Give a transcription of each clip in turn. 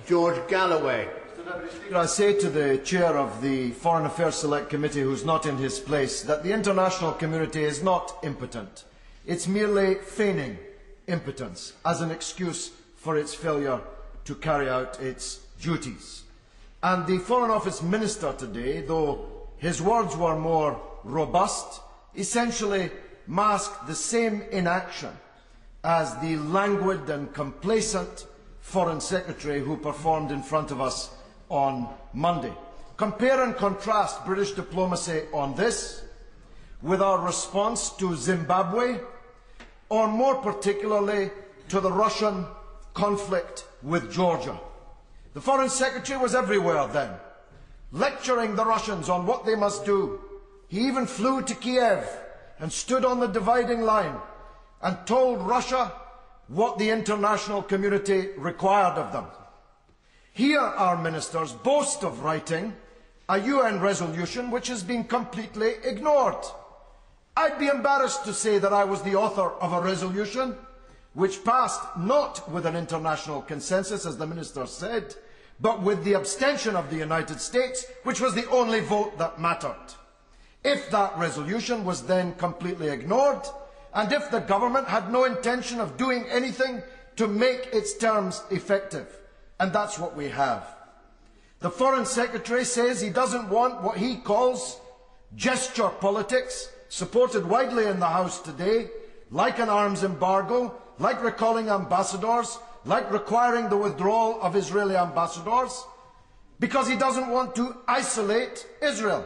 George Galloway. I say to the chair of the Foreign Affairs Select Committee, who is not in his place, that the international community is not impotent. It's merely feigning impotence as an excuse for its failure to carry out its duties. And the Foreign Office Minister today, though his words were more robust, essentially masked the same inaction as the languid and complacent Foreign Secretary who performed in front of us on Monday. Compare and contrast British diplomacy on this with our response to Zimbabwe, or more particularly to the Russian conflict with Georgia. The Foreign Secretary was everywhere then, lecturing the Russians on what they must do. He even flew to Kiev and stood on the dividing line and told Russia what the international community required of them. Here our ministers boast of writing a UN resolution which has been completely ignored. I'd be embarrassed to say that I was the author of a resolution which passed not with an international consensus, as the minister said, but with the abstention of the United States, which was the only vote that mattered. If that resolution was then completely ignored, and if the government had no intention of doing anything to make its terms effective, and that's what we have. The Foreign Secretary says he doesn't want what he calls gesture politics, supported widely in the House today, like an arms embargo, like recalling ambassadors, like requiring the withdrawal of Israeli ambassadors, because he doesn't want to isolate Israel.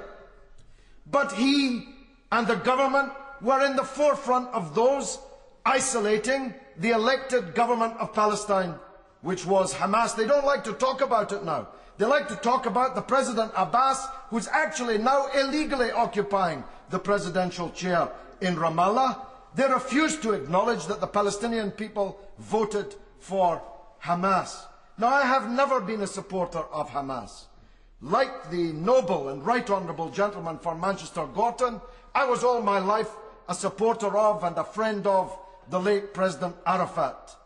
But he and the government were in the forefront of those isolating the elected government of Palestine, which was Hamas. They don't like to talk about it now. They like to talk about the President Abbas, who's actually now illegally occupying the presidential chair in Ramallah. They refuse to acknowledge that the Palestinian people voted for Hamas. Now, I have never been a supporter of Hamas. Like the noble and right honourable gentleman from Manchester Gorton, I was all my life a supporter of and a friend of the late President Arafat.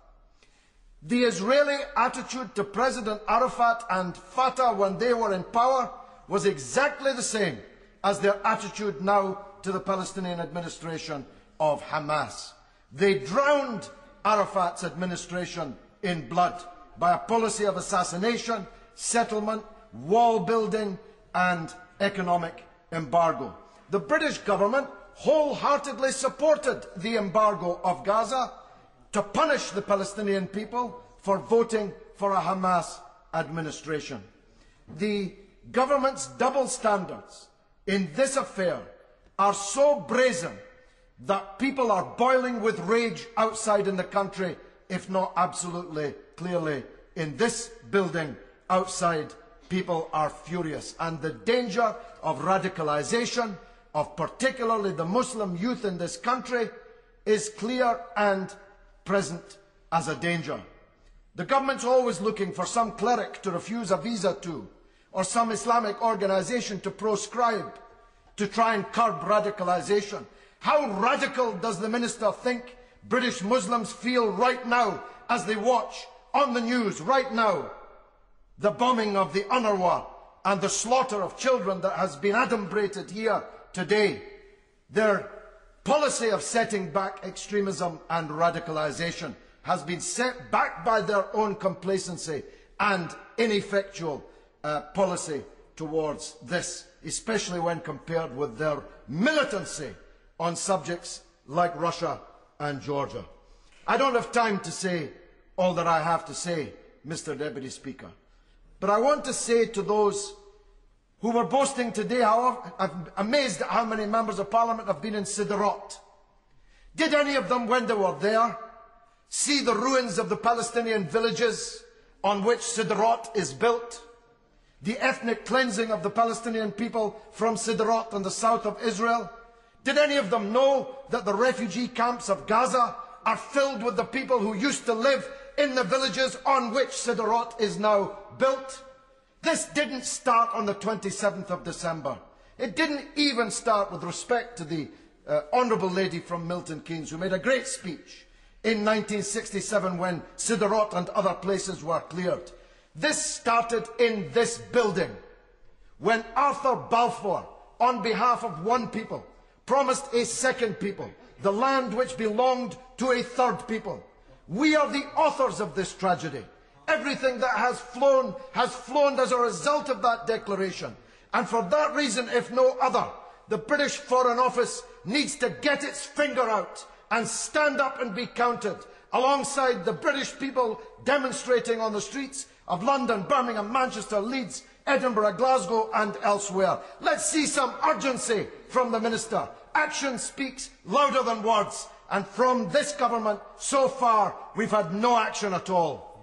The Israeli attitude to President Arafat and Fatah when they were in power was exactly the same as their attitude now to the Palestinian administration of Hamas. They drowned Arafat's administration in blood by a policy of assassination, settlement, wall building and economic embargo. The British government wholeheartedly supported the embargo of Gaza to punish the Palestinian people for voting for a Hamas administration. The government's double standards in this affair are so brazen that people are boiling with rage outside in the country, if not absolutely clearly in this building outside. People are furious, and the danger of radicalisation of particularly the Muslim youth in this country is clear and present as a danger. The government's always looking for some cleric to refuse a visa to, or some Islamic organisation to proscribe, to try and curb radicalisation. How radical does the minister think British Muslims feel right now as they watch on the news right now the bombing of the UNRWA and the slaughter of children that has been adumbrated here today? Their policy of setting back extremism and radicalisation has been set back by their own complacency and ineffectual policy towards this, especially when compared with their militancy on subjects like Russia and Georgia. I don't have time to say all that I have to say, Mr. Deputy Speaker, but I want to say to those who were boasting today how I'm amazed at how many members of Parliament have been in Sderot. Did any of them, when they were there, see the ruins of the Palestinian villages on which Sderot is built? The ethnic cleansing of the Palestinian people from Sderot in the south of Israel? Did any of them know that the refugee camps of Gaza are filled with the people who used to live in the villages on which Sderot is now built? This didn't start on the 27th of December. It didn't even start with respect to the honourable lady from Milton Keynes, who made a great speech in 1967 when Sderot and other places were cleared. This started in this building, when Arthur Balfour, on behalf of one people, promised a second people the land which belonged to a third people. We are the authors of this tragedy. Everything that has flown as a result of that declaration. And for that reason, if no other, the British Foreign Office needs to get its finger out and stand up and be counted alongside the British people demonstrating on the streets of London, Birmingham, Manchester, Leeds, Edinburgh, Glasgow and elsewhere. Let's see some urgency from the Minister. Action speaks louder than words, and from this government, so far, we've had no action at all.